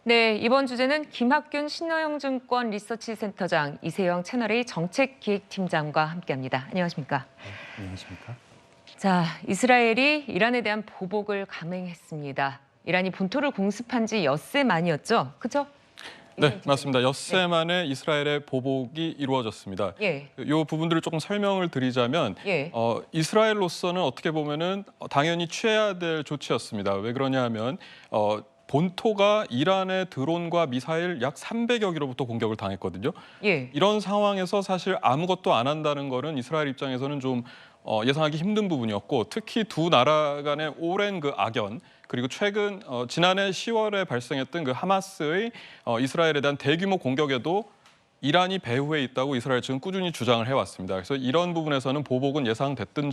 네, 이번 주제는 김학균 신노영증권 리서치센터장, 이세영 채널A 정책기획팀장과 함께합니다. 안녕하십니까? 네, 안녕하십니까? 자, 이스라엘이 이란에 대한 보복을 감행했습니다. 이란이 본토를 공습한 지 엿새 만이었죠, 그렇죠? 네, 맞습니다. 엿새 만에 이스라엘의 보복이 이루어졌습니다. 예. 이 부분들을 조금 설명을 드리자면 예. 이스라엘로서는 어떻게 보면은 당연히 취해야 될 조치였습니다. 왜 그러냐면 본토가 이란의 드론과 미사일 약 300여 기로부터 공격을 당했거든요. 예. 이런 상황에서 사실 아무것도 안 한다는 거는 이스라엘 입장에서는 좀 예상하기 힘든 부분이었고, 특히 두 나라 간의 오랜 그 악연, 그리고 최근 지난해 10월에 발생했던 그 하마스의 이스라엘에 대한 대규모 공격에도 이란이 배후에 있다고 이스라엘 측은 꾸준히 주장을 해왔습니다. 그래서 이런 부분에서는 보복은 예상됐던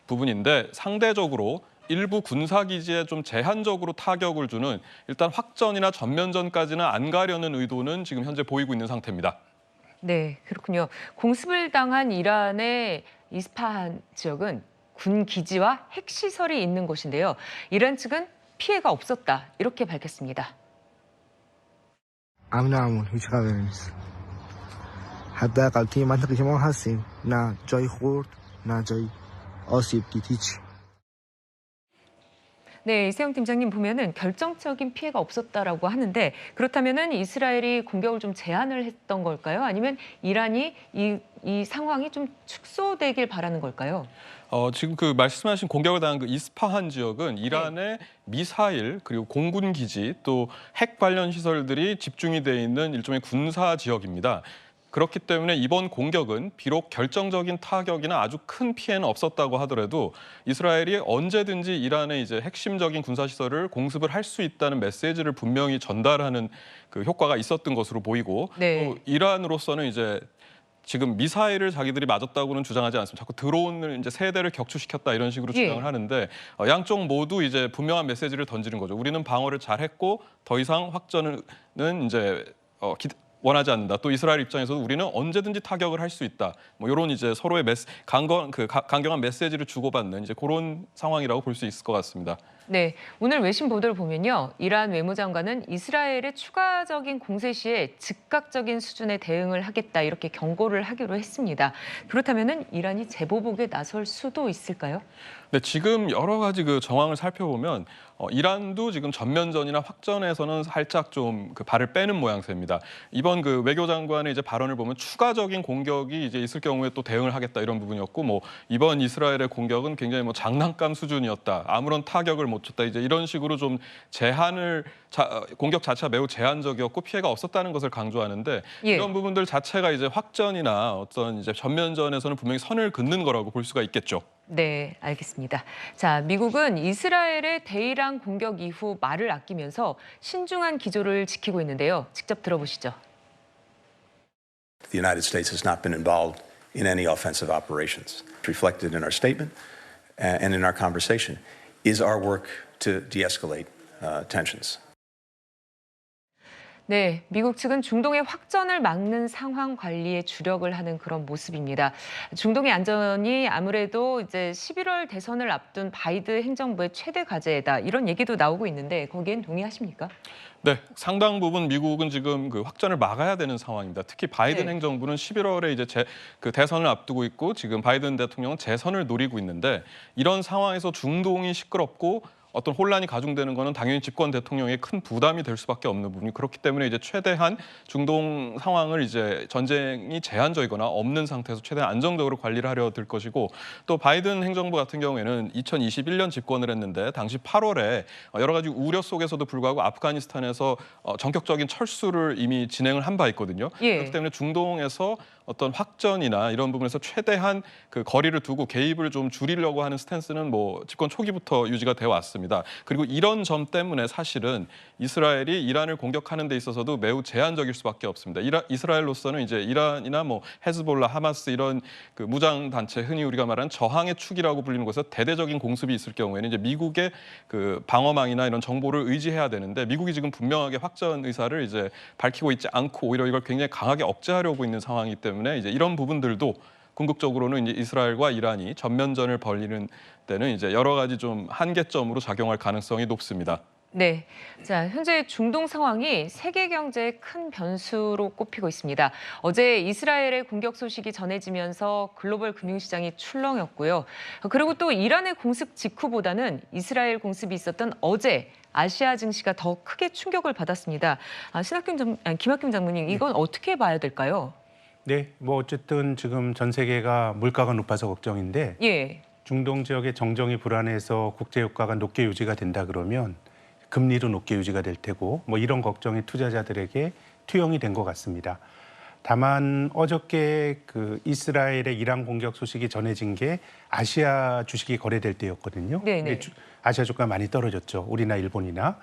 부분인데, 상대적으로 일부 군사기지에 좀 제한적으로 타격을 주는, 일단 확전이나 전면전까지는 안 가려는 의도는 지금 현재 보이고 있는 상태입니다. 네, 그렇군요. 공습을 당한 이란의 이스파한 지역은 군 기지와 핵시설이 있는 곳인데요. 이란 측은 피해가 없었다, 이렇게 밝혔습니다. امنمون هیچ خبری نیست. حداقل توی منطقه که ما هستیم نه جای خورد نه جای آسیب دید هیچ. 네, 이세영 팀장님 보면은 결정적인 피해가 없었다라고 하는데, 그렇다면은 이스라엘이 공격을 좀 제한을 했던 걸까요? 아니면 이란이 이 상황이 좀 축소되길 바라는 걸까요? 지금 그 말씀하신 공격을 당한 그 이스파한 지역은 이란의 미사일, 그리고 공군 기지, 또 핵 관련 시설들이 집중이 돼 있는 일종의 군사 지역입니다. 그렇기 때문에 이번 공격은 비록 결정적인 타격이나 아주 큰 피해는 없었다고 하더라도 이스라엘이 언제든지 이란의 이제 핵심적인 군사 시설을 공습을 할 수 있다는 메시지를 분명히 전달하는 그 효과가 있었던 것으로 보이고, 네. 또 이란으로서는 이제 지금 미사일을 자기들이 맞았다고는 주장하지 않습니다. 자꾸 드론을 이제 세 대를 격추시켰다 이런 식으로 주장을 하는데, 양쪽 모두 이제 분명한 메시지를 던지는 거죠. 우리는 방어를 잘했고 더 이상 확전은 이제 원하지 않는다. 또 이스라엘 입장에서도 우리는 언제든지 타격을 할 수 있다. 뭐 이런 이제 서로의 강경한 메시지를 주고받는 이제 그런 상황이라고 볼 수 있을 것 같습니다. 네, 오늘 외신 보도를 보면요, 이란 외무장관은 이스라엘의 추가적인 공세 시에 즉각적인 수준의 대응을 하겠다, 이렇게 경고를 하기로 했습니다. 그렇다면은 이란이 재보복에 나설 수도 있을까요? 네, 지금 여러 가지 그 정황을 살펴보면 이란도 지금 전면전이나 확전에서는 살짝 좀 그 발을 빼는 모양새입니다. 이번 그 외교장관의 이제 발언을 보면 추가적인 공격이 이제 있을 경우에 또 대응을 하겠다 이런 부분이었고, 뭐 이번 이스라엘의 공격은 굉장히 뭐 장난감 수준이었다, 아무런 타격을 못 줬다, 이제 이런 식으로 좀 공격 자체가 매우 제한적이었고 피해가 없었다는 것을 강조하는데, 이런 부분들 자체가 이제 확전이나 어떤 이제 전면전에서는 분명히 선을 긋는 거라고 볼 수가 있겠죠. 네, 알겠습니다. 자, 미국은 이스라엘의 대이란 공격 이후 말을 아끼면서 신중한 기조를 지키고 있는데요. 직접 들어보시죠. The United States has not been involved in any offensive operations. Reflected in our statement and in our conversation is our work to de-escalate tensions. 네, 미국 측은 중동의 확전을 막는 상황 관리에 주력을 하는 그런 모습입니다. 중동의 안전이 아무래도 이제 11월 대선을 앞둔 바이든 행정부의 최대 과제다, 이런 얘기도 나오고 있는데 거기엔 동의하십니까? 네, 상당 부분 미국은 지금 그 확전을 막아야 되는 상황입니다. 특히 바이든 행정부는 11월에 이제 그 대선을 앞두고 있고, 지금 바이든 대통령은 재선을 노리고 있는데, 이런 상황에서 중동이 시끄럽고 어떤 혼란이 가중되는 것은 당연히 집권 대통령에 큰 부담이 될 수밖에 없는 부분이, 그렇기 때문에 이제 최대한 중동 상황을 이제 전쟁이 제한적이거나 없는 상태에서 최대한 안정적으로 관리를 하려 들 것이고, 또 바이든 행정부 같은 경우에는 2021년 집권을 했는데 당시 8월에 여러 가지 우려 속에서도 불구하고 아프가니스탄에서 전격적인 철수를 이미 진행을 한 바 있거든요. 그렇기 때문에 중동에서 어떤 확전이나 이런 부분에서 최대한 그 거리를 두고 개입을 좀 줄이려고 하는 스탠스는 뭐 집권 초기부터 유지가 되어 왔습니다. 그리고 이런 점 때문에 사실은 이스라엘이 이란을 공격하는 데 있어서도 매우 제한적일 수밖에 없습니다. 이스라엘로서는 이제 이란이나 뭐 헤즈볼라, 하마스 이런 그 무장 단체, 흔히 우리가 말하는 저항의 축이라고 불리는 곳에서 대대적인 공습이 있을 경우에는 이제 미국의 그 방어망이나 이런 정보를 의지해야 되는데, 미국이 지금 분명하게 확전 의사를 이제 밝히고 있지 않고 오히려 이걸 굉장히 강하게 억제하려고 있는 상황이기 때문에 이제 이런 부분들도 궁극적으로는 이제 이스라엘과 이란이 전면전을 벌이는 때는 이제 여러 가지 좀 한계점으로 작용할 가능성이 높습니다. 네. 자, 현재 중동 상황이 세계 경제의 큰 변수로 꼽히고 있습니다. 어제 이스라엘의 공격 소식이 전해지면서 글로벌 금융시장이 출렁였고요. 그리고 또 이란의 공습 직후보다는 이스라엘 공습이 있었던 어제 아시아 증시가 더 크게 충격을 받았습니다. 김학균 장모님, 이건 어떻게 봐야 될까요? 네, 뭐 어쨌든 지금 전 세계가 물가가 높아서 걱정인데 예. 중동 지역의 정정이 불안해서 국제 유가가 높게 유지가 된다 그러면 금리도 높게 유지가 될 테고 뭐 이런 걱정이 투자자들에게 투영이 된 것 같습니다. 다만 어저께 그 이스라엘의 이란 공격 소식이 전해진 게 아시아 주식이 거래될 때였거든요. 네네. 근데 아시아 주가 많이 떨어졌죠. 우리나 일본이나.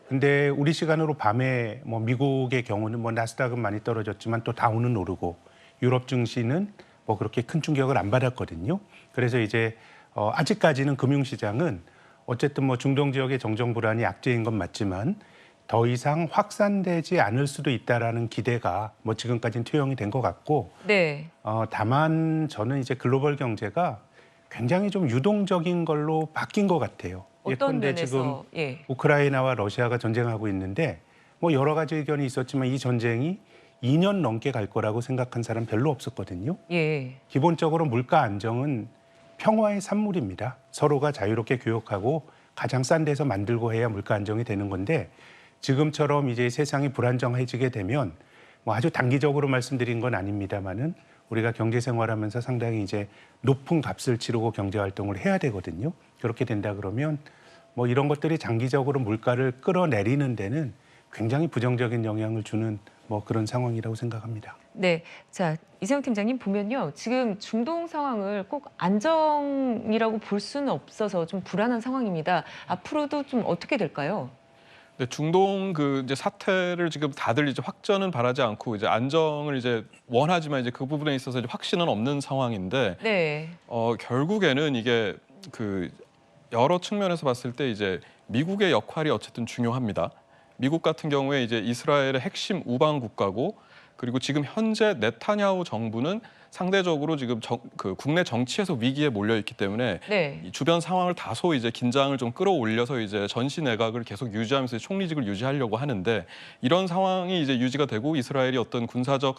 근데 우리 시간으로 밤에 뭐 미국의 경우는 뭐 나스닥은 많이 떨어졌지만 또 다우는 오르고 유럽 증시는 뭐 그렇게 큰 충격을 안 받았거든요. 그래서 이제 아직까지는 금융시장은 어쨌든 뭐 중동 지역의 정정 불안이 악재인 건 맞지만 더 이상 확산되지 않을 수도 있다라는 기대가 뭐 지금까지는 투영이 된 것 같고 네. 다만 저는 이제 글로벌 경제가 굉장히 좀 유동적인 걸로 바뀐 것 같아요. 어떤 예컨대 면에서? 지금 예. 우크라이나와 러시아가 전쟁하고 있는데 뭐 여러 가지 의견이 있었지만 이 전쟁이 2년 넘게 갈 거라고 생각한 사람 별로 없었거든요. 예. 기본적으로 물가 안정은 평화의 산물입니다. 서로가 자유롭게 교역하고 가장 싼 데서 만들고 해야 물가 안정이 되는 건데 지금처럼 이제 세상이 불안정해지게 되면 뭐 아주 단기적으로 말씀드린 건 아닙니다만은 우리가 경제 생활하면서 상당히 이제 높은 값을 치르고 경제 활동을 해야 되거든요. 그렇게 된다 그러면 뭐 이런 것들이 장기적으로 물가를 끌어내리는 데는 굉장히 부정적인 영향을 주는 뭐 그런 상황이라고 생각합니다. 네, 자 이세영 팀장님 보면요, 지금 중동 상황을 꼭 안정이라고 볼 수는 없어서 좀 불안한 상황입니다. 앞으로도 좀 어떻게 될까요? 네, 중동 그 이제 사태를 지금 다들 이제 확전은 바라지 않고 이제 안정을 이제 원하지만 이제 그 부분에 있어서 이제 확신은 없는 상황인데 네, 결국에는 이게 그 여러 측면에서 봤을 때 이제 미국의 역할이 어쨌든 중요합니다. 미국 같은 경우에 이제 이스라엘의 핵심 우방 국가고 그리고 지금 현재 네타냐후 정부는 상대적으로 지금 그 국내 정치에서 위기에 몰려 있기 때문에 네, 이 주변 상황을 다소 이제 긴장을 좀 끌어올려서 이제 전시 내각을 계속 유지하면서 총리직을 유지하려고 하는데 이런 상황이 이제 유지가 되고 이스라엘이 어떤 군사적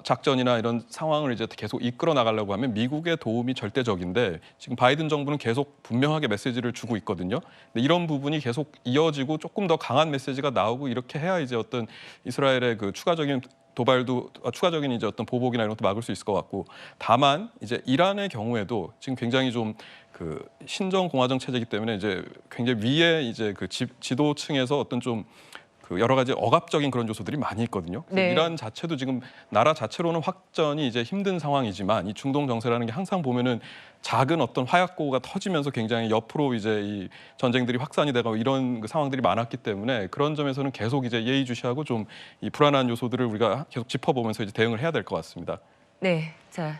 작전이나 이런 상황을 이제 계속 이끌어 나가려고 하면 미국의 도움이 절대적인데 지금 바이든 정부는 계속 분명하게 메시지를 주고 있거든요. 근데 이런 부분이 계속 이어지고 조금 더 강한 메시지가 나오고 이렇게 해야 이제 어떤 이스라엘의 그 추가적인 도발도 추가적인 이제 어떤 보복이나 이런 것도 막을 수 있을 것 같고 다만 이제 이란의 경우에도 지금 굉장히 좀 그 신정 공화정 체제이기 때문에 이제 굉장히 위에 이제 그 지도층에서 어떤 좀 그 여러 가지 억압적인 그런 요소들이 많이 있거든요. 네. 이란 자체도 지금 나라 자체로는 확전이 이제 힘든 상황이지만 이 중동 정세라는 게 항상 보면은 작은 어떤 화약고가 터지면서 굉장히 옆으로 이제 이 전쟁들이 확산이 되고 이런 그 상황들이 많았기 때문에 그런 점에서는 계속 이제 예의주시하고 좀 이 불안한 요소들을 우리가 계속 짚어보면서 이제 대응을 해야 될 것 같습니다. 네, 자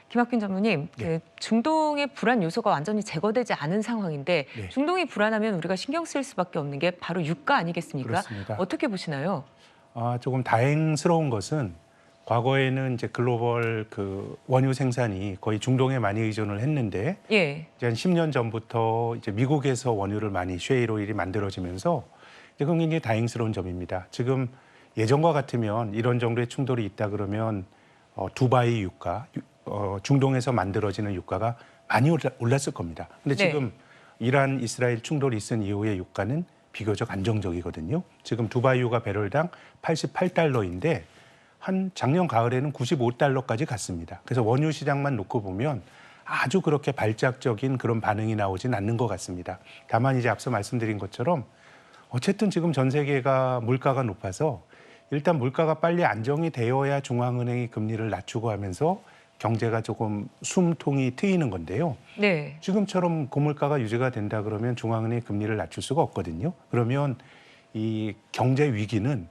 김학균 전무님, 그 중동의 불안 요소가 완전히 제거되지 않은 상황인데 네. 중동이 불안하면 우리가 신경 쓸 수밖에 없는 게 바로 유가 아니겠습니까? 그렇습니다. 어떻게 보시나요? 조금 다행스러운 것은 과거에는 이제 글로벌 그 원유 생산이 거의 중동에 많이 의존을 했는데 예, 이제 한 10년 전부터 이제 미국에서 원유를 많이 쉐일 오일이 만들어지면서 이제 그건 굉장히 다행스러운 점입니다. 지금 예전과 같으면 이런 정도의 충돌이 있다 그러면 두바이 유가, 중동에서 만들어지는 유가가 많이 올랐을 겁니다. 근데 네. 지금 이란 이스라엘 충돌이 있은 이후의 유가는 비교적 안정적이거든요. 지금 두바이유가 배럴당 88달러인데 한 작년 가을에는 95달러까지 갔습니다. 그래서 원유 시장만 놓고 보면 아주 그렇게 발작적인 그런 반응이 나오진 않는 것 같습니다. 다만 이제 앞서 말씀드린 것처럼 어쨌든 지금 전 세계가 물가가 높아서 일단 물가가 빨리 안정이 되어야 중앙은행이 금리를 낮추고 하면서 경제가 조금 숨통이 트이는 건데요. 네, 지금처럼 고물가가 유지가 된다 그러면 중앙은행이 금리를 낮출 수가 없거든요. 그러면 이 경제 위기는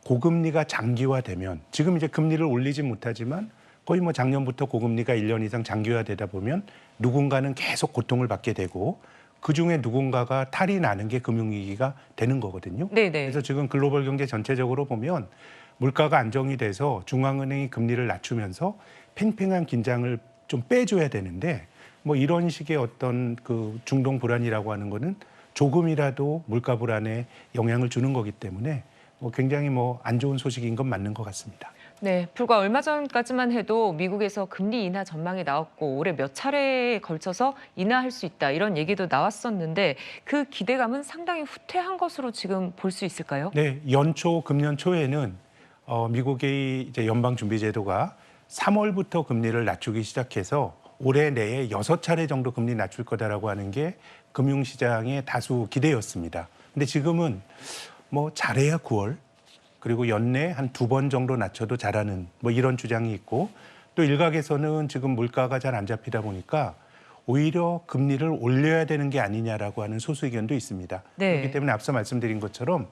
고금리가 장기화되면 지금 이제 금리를 올리지 못하지만 거의 뭐 작년부터 고금리가 1년 이상 장기화되다 보면 누군가는 계속 고통을 받게 되고 그중에 누군가가 탈이 나는 게 금융위기가 되는 거거든요. 네, 네. 그래서 지금 글로벌 경제 전체적으로 보면 물가가 안정이 돼서 중앙은행이 금리를 낮추면서 팽팽한 긴장을 좀 빼줘야 되는데 뭐 이런 식의 어떤 그 중동 불안이라고 하는 거는 조금이라도 물가 불안에 영향을 주는 거기 때문에 굉장히 안 좋은 소식인 건 맞는 것 같습니다. 네, 불과 얼마 전까지만 해도 미국에서 금리 인하 전망이 나왔고 올해 몇 차례에 걸쳐서 인하할 수 있다 이런 얘기도 나왔었는데 그 기대감은 상당히 후퇴한 것으로 지금 볼 수 있을까요? 네, 연초 금년 초에는 미국의 이제 연방준비제도가 3월부터 금리를 낮추기 시작해서 올해 내에 6차례 정도 금리 낮출 거다라고 하는 게 금융시장의 다수 기대였습니다. 근데 지금은 잘해야 9월 그리고 연내 한 2번 정도 낮춰도 잘하는 이런 주장이 있고 또 일각에서는 지금 물가가 잘 안 잡히다 보니까 오히려 금리를 올려야 되는 게 아니냐라고 하는 소수 의견도 있습니다. 네. 그렇기 때문에 앞서 말씀드린 것처럼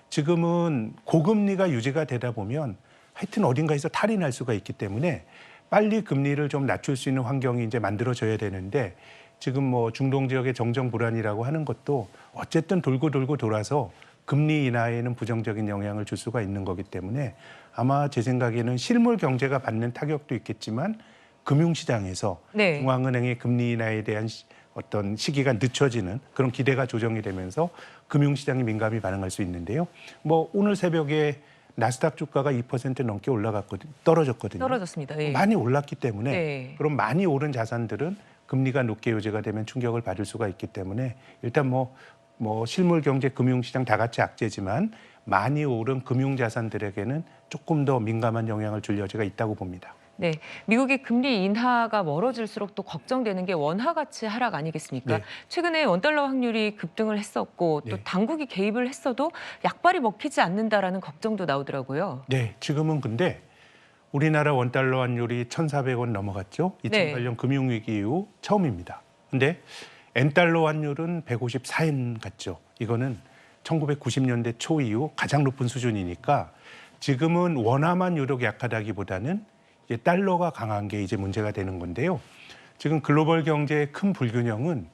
지금은 고금리가 유지가 되다 보면 하여튼 어딘가에서 탈이 날 수가 있기 때문에 빨리 금리를 좀 낮출 수 있는 환경이 이제 만들어져야 되는데 지금 중동 지역의 정정 불안이라고 하는 것도 어쨌든 돌고 돌아서 금리 인하에는 부정적인 영향을 줄 수가 있는 거기 때문에 아마 제 생각에는 실물 경제가 받는 타격도 있겠지만 금융시장에서 네. 중앙은행의 금리 인하에 대한 어떤 시기가 늦춰지는 그런 기대가 조정이 되면서 금융시장이 민감히 반응할 수 있는데요. 오늘 새벽에 나스닥 주가가 2% 넘게 떨어졌거든요. 떨어졌습니다. 예. 많이 올랐기 때문에 네. 그럼 많이 오른 자산들은 금리가 높게 유지가 되면 충격을 받을 수가 있기 때문에 일단 실물 경제 금융시장 다 같이 악재지만 많이 오른 금융자산들에게는 조금 더 민감한 영향을 줄 여지가 있다고 봅니다. 네, 미국의 금리 인하가 멀어질수록 또 걱정되는 게 원화 가치 하락 아니겠습니까? 네. 최근에 원달러 확률이 급등을 했었고 또 네. 당국이 개입을 했어도 약발이 먹히지 않는다라는 걱정도 나오더라고요. 네, 지금은 근데 우리나라 원달러 환율이 1,400원 넘어갔죠. 2008년 금융위기 이후 처음입니다. 근데 엔달러 환율은 154엔 갔죠. 이거는 1990년대 초 이후 가장 높은 수준이니까 지금은 원화만 유독 약하다기보다는 이제 달러가 강한 게 이제 문제가 되는 건데요. 지금 글로벌 경제의 큰 불균형은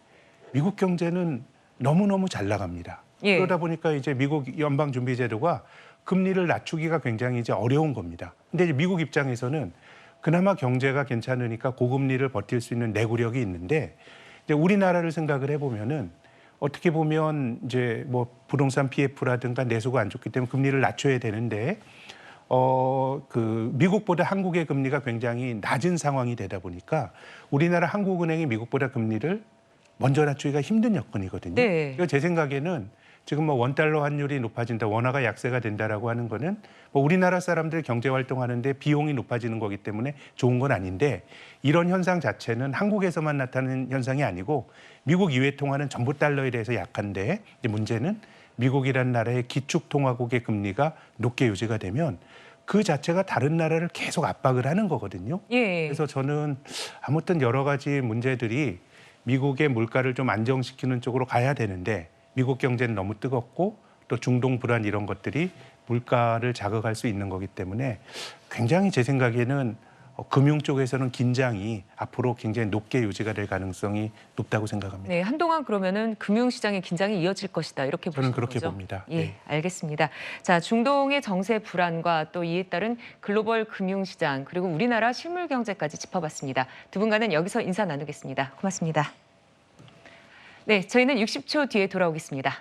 미국 경제는 너무너무 잘 나갑니다. 예. 그러다 보니까 이제 미국 연방준비제도가 금리를 낮추기가 굉장히 이제 어려운 겁니다. 근데 이제 미국 입장에서는 그나마 경제가 괜찮으니까 고금리를 버틸 수 있는 내구력이 있는데 이제 우리나라를 생각을 해보면은 어떻게 보면 이제 부동산 PF라든가 내수가 안 좋기 때문에 금리를 낮춰야 되는데 미국보다 한국의 금리가 굉장히 낮은 상황이 되다 보니까 우리나라 한국은행이 미국보다 금리를 먼저 낮추기가 힘든 여건이거든요. 네. 제 생각에는 지금 원달러 환율이 높아진다, 원화가 약세가 된다라고 하는 거는 우리나라 사람들 경제 활동하는데 비용이 높아지는 거기 때문에 좋은 건 아닌데 이런 현상 자체는 한국에서만 나타나는 현상이 아니고 미국 이외 통화는 전부 달러에 대해서 약한데 이제 문제는 미국이라는 나라의 기축통화국의 금리가 높게 유지가 되면 그 자체가 다른 나라를 계속 압박을 하는 거거든요. 예. 그래서 저는 아무튼 여러 가지 문제들이 미국의 물가를 좀 안정시키는 쪽으로 가야 되는데 미국 경제는 너무 뜨겁고 또 중동 불안 이런 것들이 물가를 자극할 수 있는 거기 때문에 굉장히 제 생각에는 금융 쪽에서는 긴장이 앞으로 굉장히 높게 유지가 될 가능성이 높다고 생각합니다. 네, 한동안 그러면은 금융시장의 긴장이 이어질 것이다 이렇게 보시는 저는 그렇게 거죠? 봅니다. 예, 네. 알겠습니다. 자, 중동의 정세 불안과 또 이에 따른 글로벌 금융시장 그리고 우리나라 실물 경제까지 짚어봤습니다. 두 분과는 여기서 인사 나누겠습니다. 고맙습니다. 네, 저희는 60초 뒤에 돌아오겠습니다.